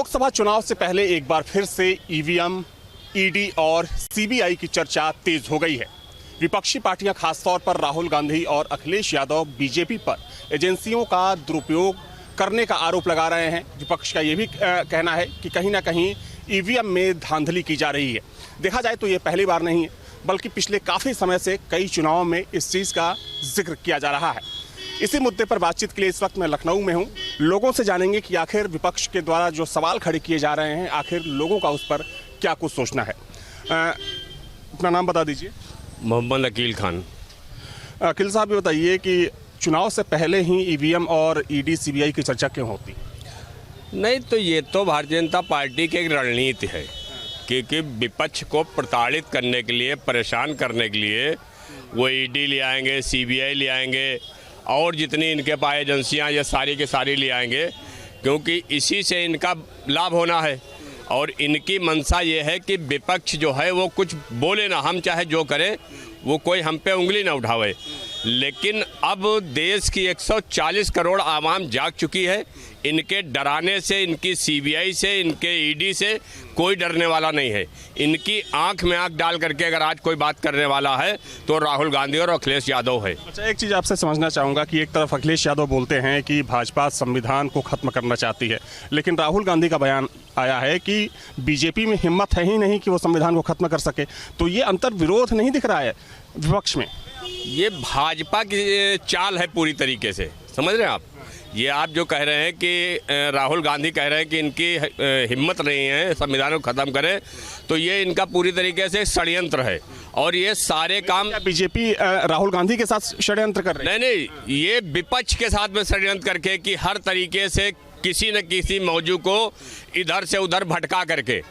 लोकसभा चुनाव से पहले एक बार फिर से ईवीएम, ईडी और सीबीआई की चर्चा तेज हो गई है। विपक्षी पार्टियां खासतौर पर राहुल गांधी और अखिलेश यादव बीजेपी पर एजेंसियों का दुरुपयोग करने का आरोप लगा रहे हैं। विपक्ष का ये भी कहना है कि कहीं ना कहीं ईवीएम में धांधली की जा रही है। देखा जाए तो ये पहली बार नहीं है, बल्कि पिछले काफ़ी समय से कई चुनावों में इस चीज़ का जिक्र किया जा रहा है। इसी मुद्दे पर बातचीत के लिए इस वक्त मैं लखनऊ में हूँ। लोगों से जानेंगे कि आखिर विपक्ष के द्वारा जो सवाल खड़े किए जा रहे हैं, आखिर लोगों का उस पर क्या कुछ सोचना है। अपना नाम बता दीजिए। मोहम्मद अकील खान। अकील साहब, ये बताइए कि चुनाव से पहले ही ईवीएम और ईडी सीबीआई की चर्चा क्यों होती? नहीं तो ये तो भारतीय जनता पार्टी की एक रणनीति है, क्योंकि विपक्ष को प्रताड़ित करने के लिए, परेशान करने के लिए वो ईडी ले आएंगे, सीबीआई ले आएंगे और जितनी इनके पास एजेंसियां ये सारी के सारी ले आएंगे, क्योंकि इसी से इनका लाभ होना है। और इनकी मंशा ये है कि विपक्ष जो है वो कुछ बोले ना, हम चाहे जो करें, वो कोई हम पे उंगली ना उठावे। लेकिन अब देश की 140 करोड़ आवाम जाग चुकी है। इनके डराने से, इनकी सीबीआई से, इनके ईडी से कोई डरने वाला नहीं है। इनकी आंख में आंख डाल करके अगर आज कोई बात करने वाला है तो राहुल गांधी और अखिलेश यादव है। अच्छा, एक चीज़ आपसे समझना चाहूँगा कि एक तरफ अखिलेश यादव बोलते हैं कि भाजपा संविधान को खत्म करना चाहती है, लेकिन राहुल गांधी का बयान आया है कि बीजेपी में हिम्मत है ही नहीं कि वो संविधान को खत्म कर सके। तो ये अंतर विरोध नहीं दिख रहा है विपक्ष में? ये भाजपा की चाल है पूरी तरीके से, समझ रहे हैं आप। ये आप जो कह रहे हैं कि राहुल गांधी कह रहे हैं कि इनकी हिम्मत नहीं है संविधान को ख़त्म करें, तो ये इनका पूरी तरीके से षड्यंत्र है। और ये सारे काम बीजेपी राहुल गांधी के साथ षड्यंत्र कर रही है? नहीं, ये विपक्ष के साथ में षड्यंत्र करके कि हर तरीके से किसी न किसी मौजू को इधर से उधर भटका करके,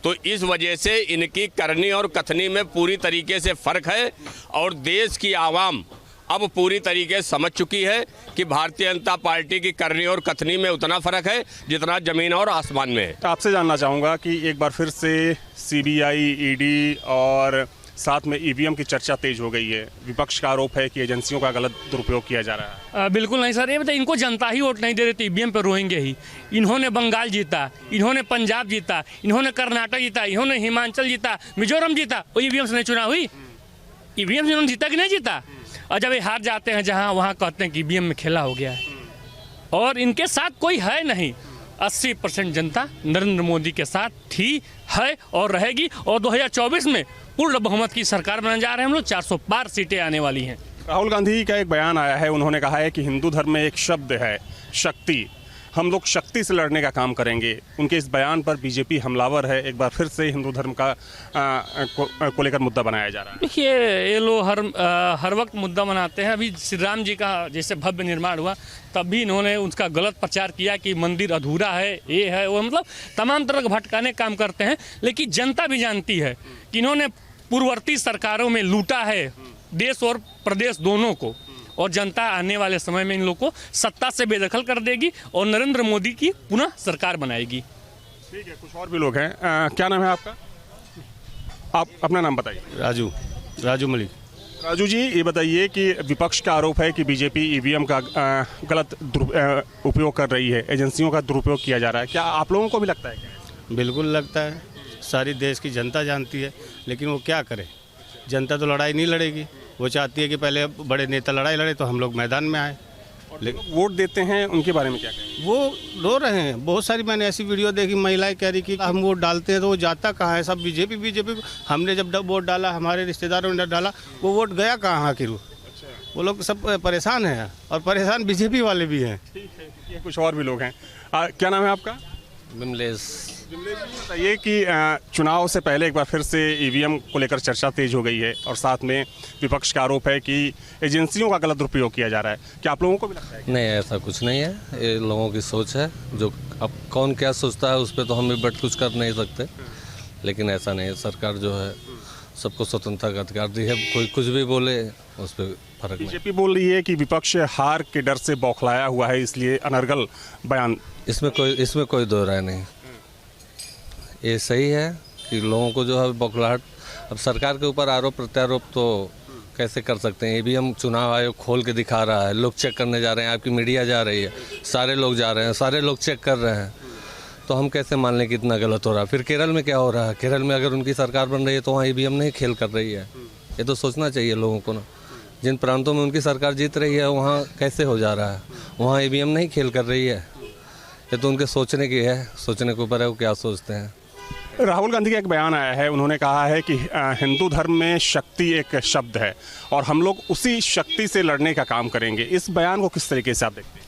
तो इस वजह से इनकी करनी और कथनी में पूरी तरीके से फ़र्क है। और देश की आवाम अब पूरी तरीके से समझ चुकी है कि भारतीय जनता पार्टी की करनी और कथनी में उतना फ़र्क है जितना ज़मीन और आसमान में है। आपसे जानना चाहूँगा कि एक बार फिर से सीबीआई, ईडी और साथ में ईवीएम की चर्चा तेज हो गई है। विपक्ष का आरोप है कि एजेंसियों का गलत दुरुपयोग किया जा रहा है। बिल्कुल नहीं सर, ये बताइए, इनको जनता ही वोट नहीं दे रही तो ईवीएम पर रोएंगे ही। इन्होंने बंगाल जीता, इन्होंने पंजाब जीता, इन्होंने कर्नाटक जीता, इन्होंने हिमाचल जीता, मिजोरम जीता, वो ईवीएम से नहीं चुनाव हुई? ईवीएम से इन्होंने जीता कि नहीं जीता? और जब ये हार जाते हैं जहाँ, वहाँ कहते हैं कि ईवीएम में खेला हो गया है। और इनके साथ कोई है नहीं। 80% जनता नरेंद्र मोदी के साथ थी, है और रहेगी। और 2024 में पूर्ण बहुमत की सरकार बनाने जा रहे हैं हम लोग। 400 पार सीटें आने वाली हैं। राहुल गांधी का एक बयान आया है, उन्होंने कहा है कि हिंदू धर्म में एक शब्द है शक्ति, हम लोग शक्ति से लड़ने का काम करेंगे। उनके इस बयान पर बीजेपी हमलावर है। एक बार फिर से हिंदू धर्म का को लेकर मुद्दा बनाया जा रहा है। देखिए, ये लोग हर वक्त मुद्दा बनाते हैं। अभी श्री राम जी का जैसे भव्य निर्माण हुआ, तब भी इन्होंने उसका गलत प्रचार किया कि मंदिर अधूरा है, ये है वो, मतलब तमाम तरह के भटकाने का काम करते हैं। लेकिन जनता भी जानती है कि इन्होंने पूर्ववर्ती सरकारों में लूटा है देश और प्रदेश दोनों को। और जनता आने वाले समय में इन लोग को सत्ता से बेदखल कर देगी और नरेंद्र मोदी की पुनः सरकार बनाएगी। ठीक है, कुछ और भी लोग हैं। क्या नाम है आपका? आप अपना नाम बताइए। राजू मलिक। राजू जी, ये बताइए कि विपक्ष का आरोप है कि बीजेपी ईवीएम का गलत उपयोग कर रही है, एजेंसियों का दुरुपयोग किया जा रहा है। क्या आप लोगों को भी लगता है? क्या बिल्कुल लगता है। सारी देश की जनता जानती है, लेकिन वो क्या करे। जनता तो लड़ाई नहीं लड़ेगी। वो चाहती है कि पहले बड़े नेता लड़ाई लड़े तो हम लोग मैदान में आए। लेकिन वोट देते हैं, उनके बारे में क्या कहें? वो रो रहे हैं। बहुत सारी मैंने ऐसी वीडियो देखी, महिलाएं कह रही कि हम वोट डालते हैं तो वो जाता कहाँ है, सब बीजेपी। हमने जब वोट डाला, हमारे रिश्तेदारों ने डाला, वो वोट गया कहाँ आखिर? वो लोग सब परेशान हैं और परेशान बीजेपी वाले भी हैं। ठीक है, ये कुछ और भी लोग हैं। क्या नाम है आपका? विमलेश। बताइए कि चुनाव से पहले एक बार फिर से ईवीएम को लेकर चर्चा तेज हो गई है और साथ में विपक्ष का आरोप है कि एजेंसियों का गलत दुरुपयोग किया जा रहा है। क्या आप लोगों को भी लगता है? नहीं, ऐसा कुछ नहीं है। ये लोगों की सोच है। जो अब कौन क्या सोचता है उस पर तो हम भी बट कुछ कर नहीं सकते, लेकिन ऐसा नहीं है। सरकार जो है सबको स्वतंत्रता का अधिकार दी है, कोई कुछ भी बोले उस पर फर्क नहीं। बीजेपी बोल रही है कि विपक्ष हार के डर से बौखलाया हुआ है, इसलिए अनर्गल बयान। इसमें कोई दो राय नहीं। ये सही है कि लोगों को जो है बौखलाहट, अब सरकार के ऊपर आरोप प्रत्यारोप तो कैसे कर सकते हैं। ये भी हम चुनाव आयोग खोल के दिखा रहा है, लोग चेक करने जा रहे हैं, आपकी मीडिया जा रही है, सारे लोग जा रहे हैं, सारे लोग चेक कर रहे हैं। तो हम कैसे मान लें कि इतना गलत हो रहा है। फिर केरल में क्या हो रहा है, केरल में अगर उनकी सरकार बन रही है तो वहाँ ईवीएम नहीं खेल कर रही है। ये तो सोचना चाहिए लोगों को ना, जिन प्रांतों में उनकी सरकार जीत रही है वहाँ कैसे हो जा रहा है, वहाँ ईवीएम नहीं खेल कर रही है। ये तो उनके सोचने की है, सोचने के ऊपर है वो क्या सोचते हैं। राहुल गांधी का एक बयान आया है, उन्होंने कहा है कि हिंदू धर्म में शक्ति एक शब्द है और हम लोग उसी शक्ति से लड़ने का काम करेंगे। इस बयान को किस तरीके से आप देखते हैं?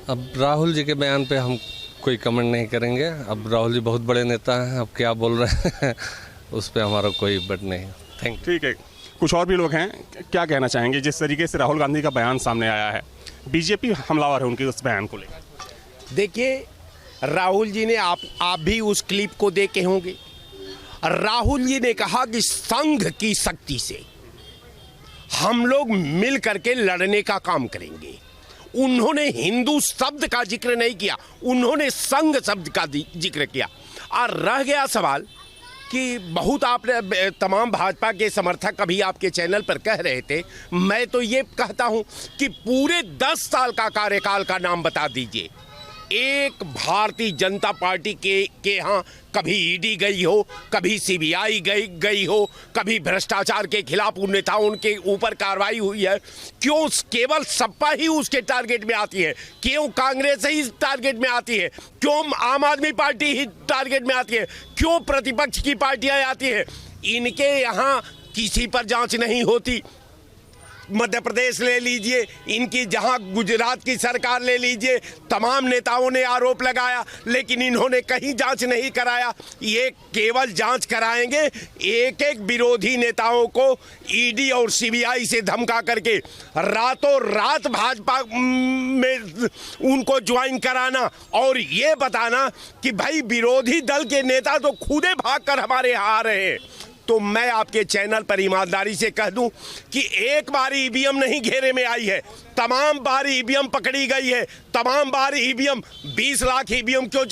अब राहुल जी के बयान पे हम कोई कमेंट नहीं करेंगे। अब राहुल जी बहुत बड़े नेता हैं, अब क्या बोल रहे हैं उस पर हमारा कोई बट नहीं। Thank you. ठीक है, कुछ और भी लोग हैं, क्या कहना चाहेंगे जिस तरीके से राहुल गांधी का बयान सामने आया है? बीजेपी हमलावर है उनके उस बयान को लेकर। देखिए, राहुल जी ने आप भी उस क्लिप को देखे होंगे। राहुल जी ने कहा कि संघ की शक्ति से हम लोग मिल करके लड़ने का काम करेंगे। उन्होंने हिंदू शब्द का जिक्र नहीं किया, उन्होंने संघ शब्द का जिक्र किया। और रह गया सवाल कि बहुत आपने तमाम भाजपा के समर्थक अभी आपके चैनल पर कह रहे थे, मैं तो ये कहता हूं कि पूरे 10 साल का कार्यकाल का नाम बता दीजिए। एक भारतीय जनता पार्टी के यहाँ कभी ईडी गई हो, कभी सीबीआई गई हो, कभी भ्रष्टाचार के खिलाफ उन नेताओं के ऊपर कार्रवाई हुई है? क्यों केवल सपा ही उसके टारगेट में आती है? क्यों कांग्रेस ही टारगेट में आती है? क्यों आम आदमी पार्टी ही टारगेट में आती है? क्यों प्रतिपक्ष की पार्टियां आती है? इनके यहाँ किसी पर जांच नहीं होती। मध्य प्रदेश ले लीजिए, इनकी जहां गुजरात की सरकार ले लीजिए, तमाम नेताओं ने आरोप लगाया, लेकिन इन्होंने कहीं जांच नहीं कराया। ये केवल जांच कराएंगे एक एक विरोधी नेताओं को ईडी और सीबीआई से धमका करके रातों रात भाजपा में उनको ज्वाइन कराना और ये बताना कि भाई विरोधी दल के नेता तो खुदे भागकर हमारे यहाँ आ रहे हैं। तो मैं आपके चैनल पर ईमानदारी से कह दूं कि एक बार ईवीएम नहीं घेरे में आई है, तमाम बार ईवीएम पकड़ी गई है। तमाम बार ईवीएम 20 लाख ईवीएम क्यों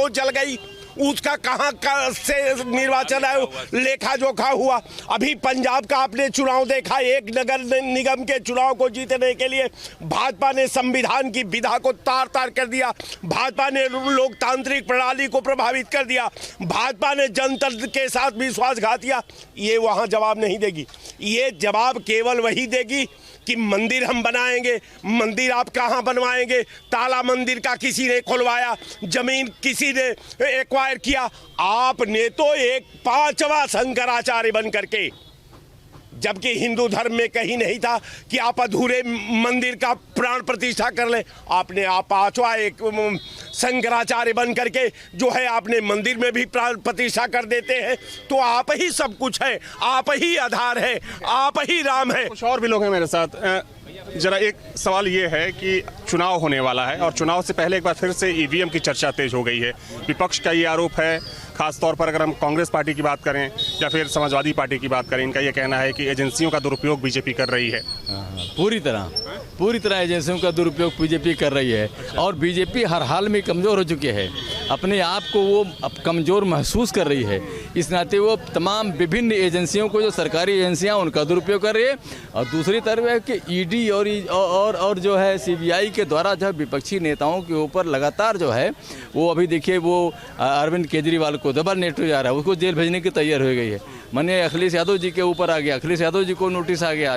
जल गई? उसका कहाँ से निर्वाचन आयोग लेखा जोखा हुआ? अभी पंजाब का आपने चुनाव देखा, एक नगर निगम के चुनाव को जीतने के लिए भाजपा ने संविधान की विधा को तार तार कर दिया, भाजपा ने लोकतांत्रिक प्रणाली को प्रभावित कर दिया, भाजपा ने जनतंत्र के साथ विश्वासघात किया। ये वहाँ जवाब नहीं देगी। ये जवाब केवल वही देगी कि मंदिर हम बनाएंगे। मंदिर आप कहाँ बनवाएंगे? ताला मंदिर का किसी ने खुलवाया, जमीन किसी ने एक्वायर किया। आपने तो एक 5वां शंकराचार्य बन करके, जबकि हिंदू धर्म में कहीं नहीं था कि आप अधूरे मंदिर का प्राण प्रतिष्ठा कर ले, आपने आप 5वां एक शंकराचार्य बन करके जो है आपने मंदिर में भी प्राण प्रतिष्ठा कर देते हैं। तो आप ही सब कुछ है, आप ही आधार है, आप ही राम है। कुछ और भी लोग हैं मेरे साथ। जरा एक सवाल ये है कि चुनाव होने वाला है और चुनाव से पहले एक बार फिर से ईवीएम की चर्चा तेज हो गई है। विपक्ष का ये आरोप है, खासतौर पर अगर हम कांग्रेस पार्टी की बात करें या फिर समाजवादी पार्टी की बात करें, इनका ये कहना है कि एजेंसियों का दुरुपयोग बीजेपी कर रही है। पूरी तरह एजेंसियों का दुरुपयोग बीजेपी कर रही है और बीजेपी हर हाल में कमज़ोर हो चुकी है, अपने आप को वो अब कमज़ोर महसूस कर रही है। इस नाते वो तमाम विभिन्न एजेंसियों को, जो सरकारी एजेंसियां, उनका दुरुपयोग कर रही है। और दूसरी तरफ है कि ईडी और जो है सीबीआई के द्वारा जो है विपक्षी नेताओं के ऊपर लगातार जो है वो, अभी देखिए वो अरविंद केजरीवाल को दबा नेट जा रहा है, उसको जेल भेजने की तैयार हो गई है। माने अखिलेश यादव जी के ऊपर आ गया, अखिलेश यादव जी को नोटिस आ गया।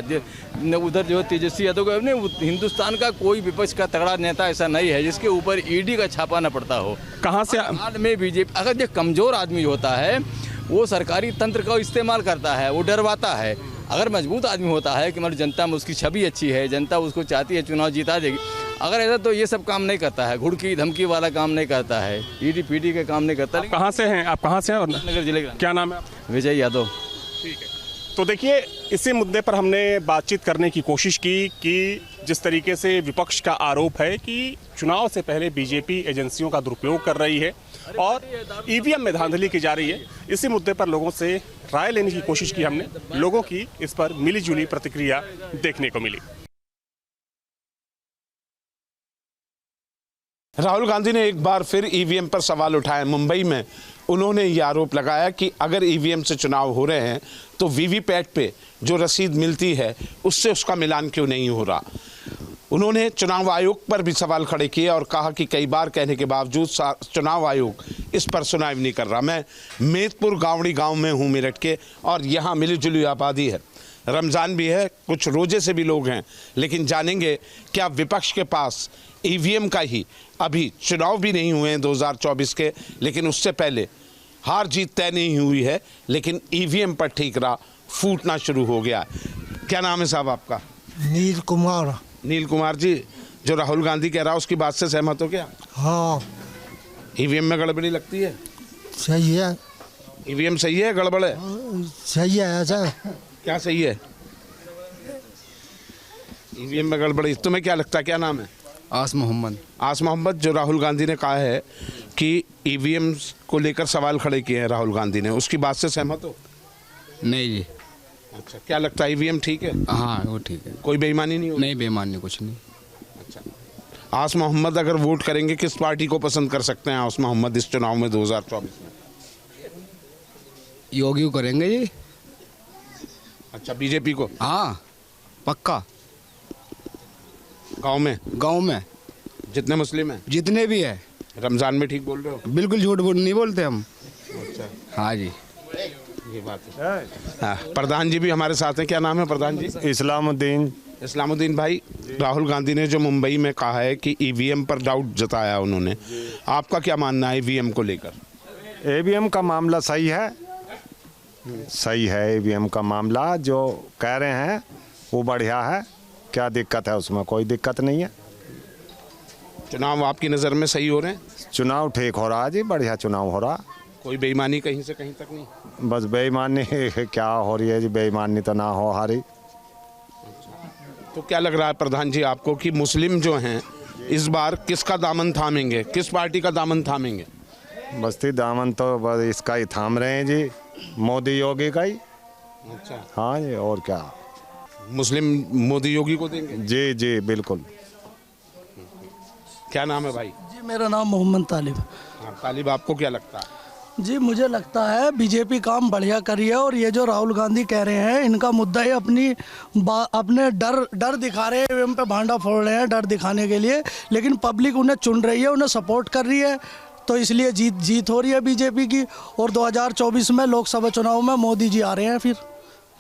उधर जो तेजस्वी यादव का, हिंदुस्तान का कोई विपक्ष का तगड़ा नेता ऐसा नहीं है जिसके ऊपर ईडी का छापा न पड़ता हो। कहाँ से हाल में बीजेपी, अगर जो कमज़ोर आदमी होता है वो सरकारी तंत्र का इस्तेमाल करता है, वो डरवाता है। अगर मजबूत आदमी होता है कि मतलब जनता में उसकी छवि अच्छी है, जनता उसको चाहती है, चुनाव जीता देगी, अगर ऐसा तो ये सब काम नहीं करता है, घुड़की धमकी वाला काम नहीं करता है, ईडी पीडी का काम नहीं करता। कहाँ से हैं आप? कहाँ से हैं? नगर जिले का। क्या नाम है? विजय यादव। ठीक है, तो देखिए इसी मुद्दे पर हमने बातचीत करने की कोशिश की कि जिस तरीके से विपक्ष का आरोप है कि चुनाव से पहले बीजेपी एजेंसियों का दुरुपयोग कर रही है और ईवीएम में धांधली की जा रही है, इसी मुद्दे पर लोगों से राय लेने की कोशिश की हमने। लोगों की इस पर मिलीजुली प्रतिक्रिया देखने को मिली। राहुल गांधी ने एक बार फिर ईवीएम पर सवाल उठाया। मुंबई में उन्होंने ये आरोप लगाया कि अगर ईवीएम से चुनाव हो रहे हैं तो वीवीपैट पे जो रसीद मिलती है उससे उसका मिलान क्यों नहीं हो रहा। उन्होंने चुनाव आयोग पर भी सवाल खड़े किए और कहा कि कई बार कहने के बावजूद चुनाव आयोग इस पर सुनवाई नहीं कर रहा। मैं मेदपुर गावड़ी गांव में हूं मेरठ के, और यहाँ मिली जुली आबादी है, रमज़ान भी है, कुछ रोजे से भी लोग हैं, लेकिन जानेंगे क्या विपक्ष के पास ईवीएम का ही, अभी चुनाव भी नहीं हुए हैं 2024 के, लेकिन उससे पहले हार जीत तय नहीं हुई है, लेकिन ईवीएम पर ठीकरा फूटना शुरू हो गया। क्या नाम है साहब आपका? नील कुमार। नील कुमार जी, जो राहुल गांधी कह रहा है उसकी बात से सहमत हो क्या? हाँ ईवीएम में गड़बड़ी लगती है? सही है। ईवीएम सही है, गड़बड़ है? सही है ऐसा। क्या सही है? ईवीएम में गड़बड़ी, तुम्हें क्या लगता है? क्या नाम है? आस मोहम्मद। आस मोहम्मद, जो राहुल गांधी ने कहा है कि ईवीएम को लेकर सवाल खड़े किए हैं राहुल गांधी ने, उसकी बात से सहमत हो? नहीं जी। अच्छा, क्या लगता है ईवीएम ठीक है? हाँ वो ठीक है, कोई बेईमानी नहीं होगी? नहीं बेईमानी कुछ नहीं। अच्छा, आस मोहम्मद अगर वोट करेंगे किस पार्टी को पसंद कर सकते हैं आस मोहम्मद इस चुनाव में 2024 में? योगी को करेंगे जी। अच्छा, बीजेपी को? हाँ पक्का। गांव में जितने मुस्लिम हैं, जितने भी है। रमजान में ठीक बोल रहे हो? बिल्कुल झूठ नहीं बोलते हम। अच्छा, हाँ जी, ये बात है। हाँ, प्रधान जी भी हमारे साथ हैं। क्या नाम है प्रधान जी? इस्लामुद्दीन। इस्लामुद्दीन भाई, राहुल गांधी ने जो मुंबई में कहा है कि ईवीएम पर डाउट जताया उन्होंने, आपका क्या मानना है ईवीएम को लेकर? ईवीएम का मामला सही है, सही है। ईवीएम का मामला जो कह रहे हैं वो बढ़िया है। क्या दिक्कत है उसमें? कोई दिक्कत नहीं है। चुनाव आपकी नज़र में सही हो रहे हैं? चुनाव ठीक हो रहा है जी, बढ़िया चुनाव हो रहा। कोई बेईमानी कहीं से कहीं तक नहीं? बस बेईमानी क्या हो रही है जी, बेईमानी तो ना हो हारी। तो क्या लग रहा है प्रधान जी आपको कि मुस्लिम जो हैं इस बार किसका दामन थामेंगे, किस पार्टी का दामन थामेंगे? बस्ती दामन तो बस इसका ही थाम रहे हैं जी, मोदी योगी का ही। अच्छा, हाँ जी, और क्या? मुस्लिम मोदी योगी को देंगे? जी जी बिल्कुल। क्या नाम है भाई? जी मेरा नाम मोहम्मद तालिब। हाँ, तालिब, आपको क्या लगता है? जी मुझे लगता है बीजेपी काम बढ़िया करी है, और ये जो राहुल गांधी कह रहे हैं इनका मुद्दा ही अपने डर दिखा रहे हैं, ईवीएम पे भांडा फोड़ रहे हैं डर दिखाने के लिए, लेकिन पब्लिक उन्हें चुन रही है, उन्हें सपोर्ट कर रही है, तो इसलिए जीत हो रही है बीजेपी की। और 2024 में लोकसभा चुनाव में मोदी जी आ रहे हैं, फिर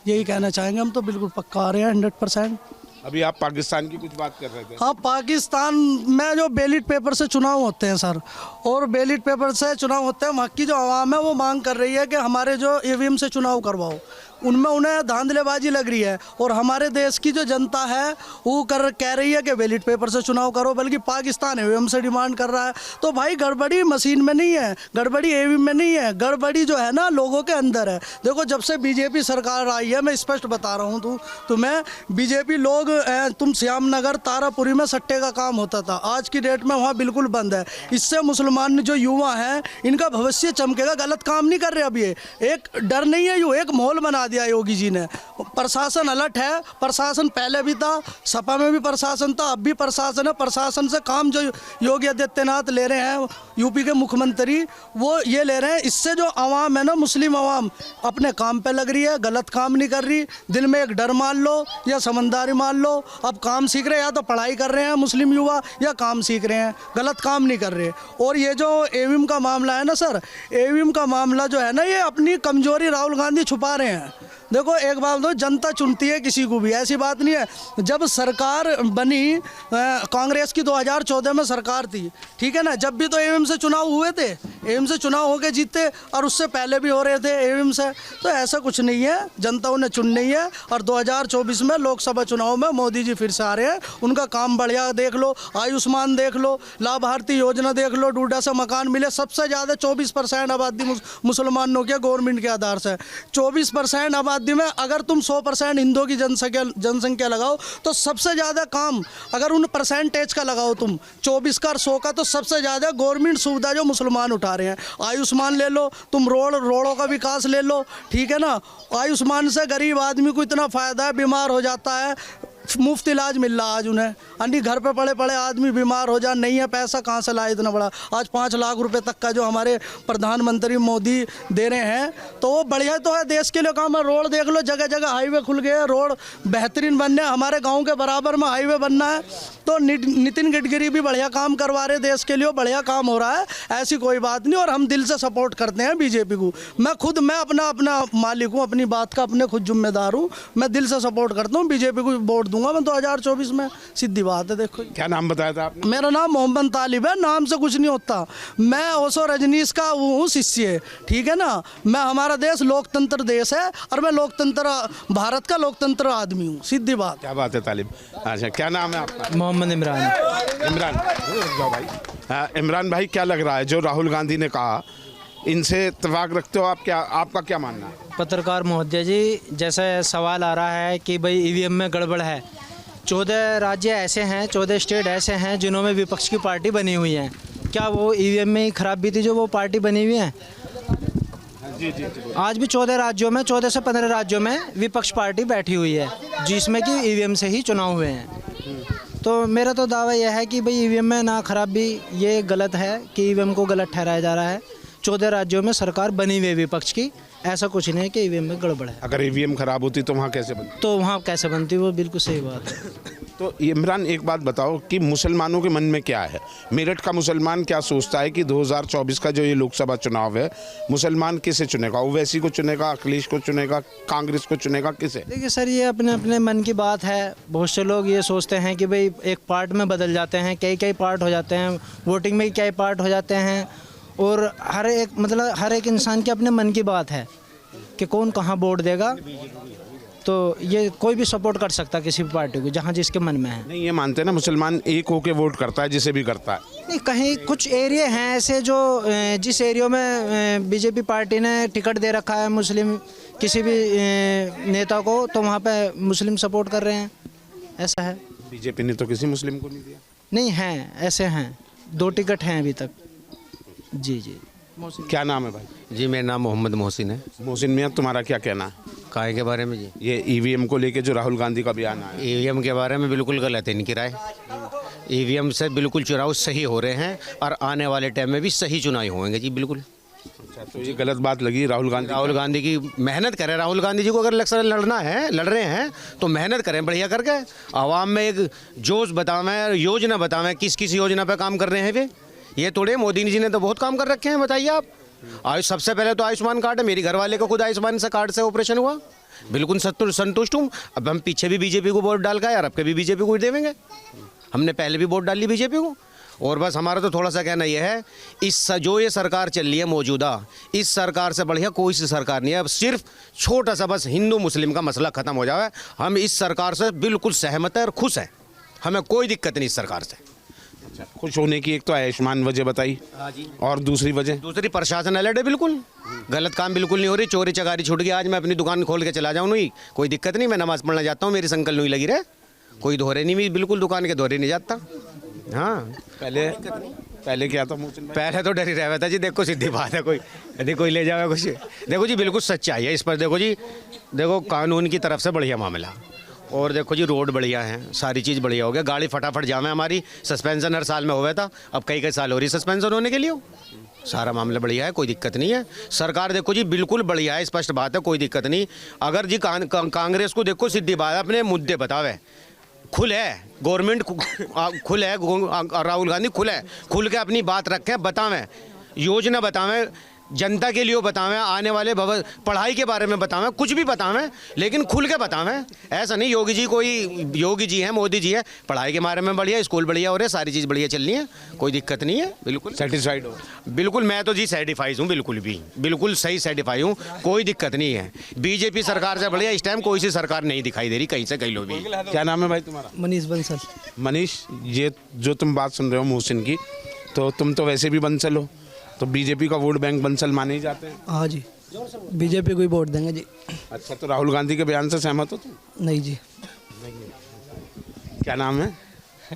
यही कहना चाहेंगे हम तो, बिल्कुल पक्का आ रहे हैं 100%। अभी आप पाकिस्तान की कुछ बात कर रहे थे। हाँ, पाकिस्तान में जो बैलेट पेपर से चुनाव होते हैं सर, और बैलेट पेपर से चुनाव होते हैं, वहाँ की जो आवाम है वो मांग कर रही है कि हमारे जो ईवीएम से चुनाव करवाओ, उनमें उन्हें धांधलेबाजी लग रही है। और हमारे देश की जो जनता है वो कह रही है कि बैलेट पेपर से चुनाव करो, बल्कि पाकिस्तान ईवीएम से डिमांड कर रहा है। तो भाई गड़बड़ी मशीन में नहीं है, गड़बड़ी ईवीएम में नहीं है, गड़बड़ी जो है ना लोगों के अंदर है। देखो जब से बीजेपी सरकार आई है, मैं स्पष्ट बता रहा हूँ तुम्हें, बीजेपी लोग तुम श्याम नगर तारापुरी में सट्टे का काम होता था, आज की डेट में वहाँ बिल्कुल बंद है। इससे मुसलमान जो युवा हैं इनका भविष्य चमकेगा। गलत काम नहीं कर रहे। अब ये एक डर नहीं है, एक माहौल बना दिया योगी जी ने। प्रशासन अलर्ट है, प्रशासन पहले भी था, सपा में भी प्रशासन था, अब भी प्रशासन है। प्रशासन से काम जो योगी आदित्यनाथ ले रहे हैं, यूपी के मुख्यमंत्री, वो ये ले रहे हैं। इससे जो आवाम है ना, मुस्लिम आवाम अपने काम पे लग रही है, गलत काम नहीं कर रही। दिल में एक डर मान लो या समझदारी मान लो, अब काम सीख रहे हैं, या तो पढ़ाई कर रहे हैं मुस्लिम युवा या काम सीख रहे हैं, गलत काम नहीं कर रहे। और ये जो ईवीएम का मामला है ना सर, ईवीएम का मामला जो है ना, ये अपनी कमजोरी राहुल गांधी छुपा रहे हैं। देखो एक बात तो, जनता चुनती है किसी को भी, ऐसी बात नहीं है। जब सरकार बनी कांग्रेस की 2014 में सरकार थी, ठीक है ना, जब भी तो ईवीएम से चुनाव हुए थे, ईवीएम से चुनाव होके जीते, और उससे पहले भी हो रहे थे ईवीएम से। तो ऐसा कुछ नहीं है, जनता उन्हें चुन नहीं है। और 2024 में लोकसभा चुनाव में मोदी जी फिर से आ रहे हैं, उनका काम बढ़िया देख लो, आयुष्मान देख लो, लाभार्थी योजना देख लो, डूडा से मकान मिले। सबसे ज़्यादा 24% आबादी मुसलमानों के गवर्नमेंट के आधार से 24% आबादी में अगर तुम 100% हिंदुओं की जनसंख्या लगाओ तो सबसे ज़्यादा काम अगर उन परसेंटेज का लगाओ तुम 24 का और 100 का, तो सबसे ज़्यादा गवर्नमेंट सुविधा जो मुसलमान उठा रहे हैं। आयुष्मान ले लो तुम, रोडों का विकास ले लो, ठीक है ना। आयुष्मान से गरीब आदमी को इतना फ़ायदा है, बीमार हो जाता है मुफ्त इलाज मिल रहा आज उन्हें। अन्य घर पे पड़े पड़े आदमी बीमार हो जाए, नहीं है पैसा कहाँ से लाए इतना बड़ा। आज 5 लाख रुपए तक का जो हमारे प्रधानमंत्री मोदी दे रहे हैं, तो वो बढ़िया तो है, देश के लिए काम है। रोड देख लो, जगह जगह हाईवे खुल गए, रोड बेहतरीन बनने, हमारे गाँव के बराबर में हाईवे बनना है। तो नितिन गडकरी भी बढ़िया काम करवा रहे देश के लिए, बढ़िया काम हो रहा है, ऐसी कोई बात नहीं। और हम दिल से सपोर्ट करते हैं बीजेपी को। मैं अपना मालिक हूँ, अपनी बात का अपने खुद जिम्मेदार हूँ। मैं दिल से सपोर्ट करता हूँ, बीजेपी को वोट दूंगा मैं 2024 में, सीधी बात है। देखो क्या नाम बताया था आपने? मेरा नाम मोहम्मद तालिब है, नाम से कुछ नहीं होता। मैं ओशो रजनीश का वो हूँ शिष्य, ठीक है ना। मैं, हमारा देश लोकतंत्र देश है और मैं लोकतंत्र, भारत का लोकतंत्र आदमी हूँ, सीधी बात। क्या बात है तालिब। अच्छा, क्या नाम है आपका? मोहम्मद इमरान। इमरान भाई, इमरान भाई क्या लग रहा है जो राहुल गांधी ने कहा, इनसे इत्तेफाक रखते हो आप? क्या आपका क्या मानना है? पत्रकार महोदय जी, जैसे सवाल आ रहा है कि भाई ईवीएम में गड़बड़ है। 14 राज्य ऐसे हैं, 14 स्टेट ऐसे हैं जिन्होंने विपक्ष की पार्टी बनी हुई है। क्या वो ईवीएम में ही खराबी थी जो वो पार्टी बनी हुई है? आज भी 14 राज्यों में, 14 से 15 राज्यों में विपक्ष पार्टी बैठी हुई है, जिसमें कि ईवीएम से ही चुनाव हुए हैं। तो मेरा तो दावा यह है कि भाई ईवीएम में ना खराबी, ये गलत है कि ईवीएम को गलत ठहराया जा रहा है। 14 राज्यों में सरकार बनी हुई है विपक्ष की, ऐसा कुछ नहीं है कि ईवीएम में गड़बड़ है। अगर ईवीएम खराब होती तो वहाँ कैसे बनती? तो वहाँ कैसे बनती, वो बिल्कुल सही बात है। तो इमरान एक बात बताओ कि मुसलमानों के मन में क्या है? मेरठ का मुसलमान क्या सोचता है कि 2024 का जो ये लोकसभा चुनाव है, मुसलमान किसे चुनेगा? ओवैसी को चुनेगा, अखिलेश को चुनेगा, कांग्रेस को चुनेगा, किसे? देखिए सर, ये अपने अपने मन की बात है। बहुत से लोग ये सोचते हैं कि भाई एक पार्ट में बदल जाते हैं, कई पार्ट हो जाते हैं, वोटिंग में कई पार्ट हो जाते हैं। और हर एक इंसान के अपने मन की बात है कि कौन कहाँ वोट देगा। तो ये कोई भी सपोर्ट कर सकता है किसी भी पार्टी को, जहाँ जिसके मन में है। नहीं, ये मानते हैं ना मुसलमान एक होके वोट करता है, जिसे भी करता है। नहीं, कहीं कुछ एरिया हैं ऐसे जो जिस एरिया में बीजेपी पार्टी ने टिकट दे रखा है मुस्लिम किसी भी नेता को, तो वहाँ पे मुस्लिम सपोर्ट कर रहे हैं, ऐसा है। बीजेपी ने तो किसी मुस्लिम को नहीं दिया। नहीं, हैं ऐसे हैं, 2 टिकट हैं अभी तक। जी। क्या नाम है भाई? जी, मेरा नाम मोहम्मद मोहसिन है। मोहसिन मियाँ, तुम्हारा क्या कहना है काय के बारे में? जी, ये ईवीएम को लेके जो राहुल गांधी का बयान आया? ईवीएम के बारे में बिल्कुल गलत है इनकी राय। ईवीएम से बिल्कुल चुनाव सही हो रहे हैं और आने वाले टाइम में भी सही चुनाव होंगे जी, बिल्कुल। अच्छा, तो ये गलत बात लगी राहुल गांधी की मेहनत करें। राहुल गांधी जी को अगर इलेक्शन लड़ रहे हैं तो मेहनत करें बढ़िया करके, आवाम में एक जोश बतावें, योजना बतावें, किस किस योजना पर काम कर रहे हैं वे। ये थोड़े मोदी जी ने तो बहुत काम कर रखे हैं, बताइए आप। सबसे पहले तो आयुष्मान कार्ड है, मेरी घरवाले को खुद आयुष्मान से कार्ड से ऑपरेशन हुआ, बिल्कुल संतुष्ट हूँ। अब हम पीछे भी बीजेपी को वोट डाल गए और अब के भी बीजेपी को देवेंगे। हमने पहले भी वोट डाली बीजेपी को। और बस हमारा तो थोड़ा सा कहना यह है, इस जो ये सरकार चल रही है मौजूदा, इस सरकार से बढ़िया कोई सी सरकार नहीं है। अब सिर्फ छोटा सा बस हिंदू मुस्लिम का मसला ख़त्म हो जाए, हम इस सरकार से बिल्कुल सहमत है और खुश हैं। हमें कोई दिक्कत नहीं इस सरकार से। खुश होने की एक तो आयुष्मान वजह बताई, और दूसरी वजह? दूसरी प्रशासन अलर्ट है, बिल्कुल गलत काम बिल्कुल नहीं हो रही। चोरी चकारी छूट गई। आज मैं अपनी दुकान खोल के चला जाऊँ नहीं, कोई दिक्कत नहीं। मैं नमाज पढ़ना जाता हूँ, मेरी संकल नहीं लगी रहे, कोई दोहरे नहीं, बिल्कुल दुकान के दोहरे नहीं जाता। हाँ, पहले क्या था? पहले तो डर ही रहा था जी। देखो सीधी बात है, कोई यदि कोई ले जाएगा कुछ। देखो जी, बिल्कुल सच्चाई है इस पर। देखो जी, देखो कानून की तरफ से बढ़िया मामला, और देखो जी रोड बढ़िया है, सारी चीज़ बढ़िया हो गया। गाड़ी फटाफट जामे हमारी, सस्पेंशन हर साल में हुआ था, अब कई साल हो रही सस्पेंशन होने के लिए। सारा मामला बढ़िया है, कोई दिक्कत नहीं है। सरकार देखो जी बिल्कुल बढ़िया है, स्पष्ट बात है, कोई दिक्कत नहीं। अगर जी कांग्रेस को देखो सीधी बात है, अपने मुद्दे बतावे, खुल है गवर्नमेंट, खुल है राहुल गांधी, खुल के अपनी बात रखें, बतावें, योजना बतावें, जनता के लिए बतावें, आने वाले पढ़ाई के बारे में बतावें, कुछ भी बतावें, लेकिन खुल के बतावें। ऐसा नहीं योगी जी हैं, मोदी जी है, पढ़ाई के बारे में बढ़िया, स्कूल बढ़िया हो रहे, सारी चीज़ बढ़िया चल रही है, कोई दिक्कत नहीं है। बिल्कुल सेटिस्फाइड हो? बिल्कुल, मैं तो जी सेटिस्फाइड हूँ, बिल्कुल सही सेटिस्फाई हूँ, कोई दिक्कत नहीं है। बीजेपी सरकार से बढ़िया इस टाइम कोई सी सरकार नहीं दिखाई दे रही, कहीं से कहीं लोग भी। क्या नाम है भाई तुम्हारा? मनीष बंसल। मनीष, ये जो तुम बात सुन रहे हो मोहसिन की, तो तुम तो वैसे भी बंसल हो, तो बीजेपी का वोट बैंक बंसल माने ही जाते हैं। हाँ जी, बीजेपी को ही वोट देंगे जी। अच्छा, तो राहुल गांधी के बयान से सहमत हो तुम? नहीं जी। क्या नाम है?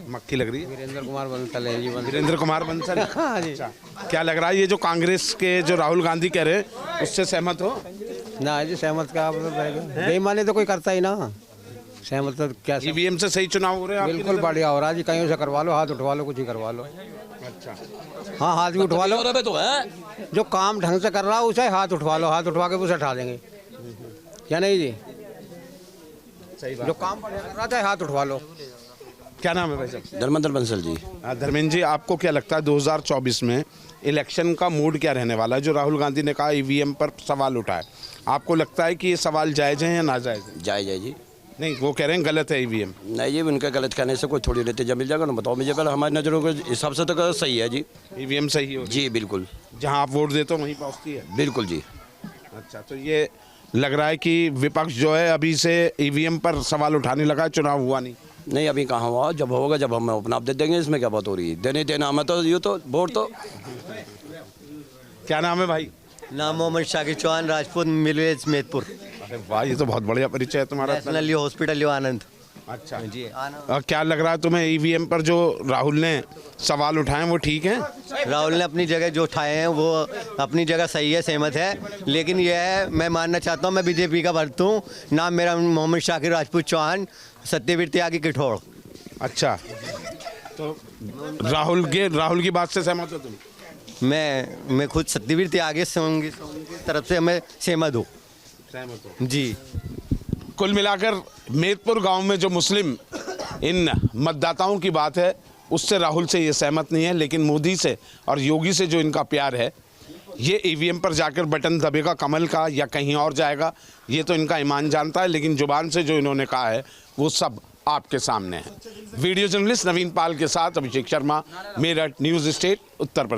मक्खी लग रही है। वीरेंद्र कुमार बंसल है जी। वीरेंद्र कुमार बंसल। हाँ जी। अच्छा, क्या लग रहा है ये जो कांग्रेस के जो राहुल गांधी कह रहे हैं उससे सहमत हो? ना जी, सहमत का बेईमानी तो कोई करता ही ना। सहमत तो क्या ईवीएम से सही चुनाव हो रहे हैं आपकी बिल्कुल नज़र में? बढ़िया हो रहा है जी, कहीं से करवा लो, हाथ उठवा लो, कुछ ही करवा लो। अच्छा, हाँ, हाथ भी उठवा लो, तो है जो काम ढंग से कर रहा है उसे हाथ उठवा लो, हाथ उठवा के उसे उठा देंगे, क्या नहीं जी? सही बात। जो काम बढ़िया कर रहा था हाथ उठवा लो। क्या नाम है भाई साहब? धर्मेंद्र बंसल जी। धर्मेंद्र जी, आपको क्या लगता है 2024 में इलेक्शन का मूड क्या रहने वाला है? जो राहुल गांधी ने कहा ईवीएम पर सवाल उठाए, आपको लगता है कि ये सवाल जायज़ है या नाजायज़ है? जायज़ है जी। नहीं, वो कह रहे हैं गलत है ईवीएम। नहीं जी, उनका गलत कहने से कोई थोड़ी नतीजा मिल जाएगा ना, बताओ मुझे। पहले हमारी नज़रों के हिसाब से तो सही है जी। ईवीएम सही हो जी बिल्कुल। जहां आप वोट देते हो वहीं पहुंचती है। बिल्कुल जी। अच्छा, तो ये लग रहा है कि विपक्ष जो है अभी से ईवीएम पर सवाल उठाने लगा है, चुनाव हुआ नहीं। नहीं, अभी कहाँ हुआ, जब होगा जब हम अपना आप दे देंगे, इसमें क्या बात हो रही है? देने देना हमें तो, ये तो वोट तो। क्या नाम है भाई? नाम मोहम्मद शाकिर चौहान, राजपूत मिलवेज मेदपुर। अरे वाह, ये तो बहुत बढ़िया परिचय है तुम्हारा। नेशनल हॉस्पिटल आनंद। अच्छा जी, क्या लग रहा है तुम्हें ईवीएम पर जो राहुल ने सवाल उठाए वो ठीक है? राहुल ने अपनी जगह जो उठाए हैं वो अपनी जगह सही है, सहमत है, लेकिन यह है, मैं मानना चाहता हूँ, मैं बीजेपी का भक्त हूँ। नाम मेरा मोहम्मद शाकिर राजपूत चौहान, सत्यवीर त्यागी किठौड़। अच्छा, तो राहुल की बात से सहमत हो तुम? मैं खुद सत्यवीर त्यागी की तरफ से मैं सहमत हूँ। सहमत हो जी। कुल मिलाकर मेदपुर गांव में जो मुस्लिम इन मतदाताओं की बात है, उससे राहुल से ये सहमत नहीं है, लेकिन मोदी से और योगी से जो इनका प्यार है, ये ईवीएम पर जाकर बटन दबेगा कमल का या कहीं और जाएगा, ये तो इनका ईमान जानता है। लेकिन जुबान से जो इन्होंने कहा है वो सब आपके सामने है। वीडियो जर्नलिस्ट नवीन पाल के साथ अभिषेक शर्मा, मेरठ, न्यूज़ स्टेट, उत्तर प्रदेश।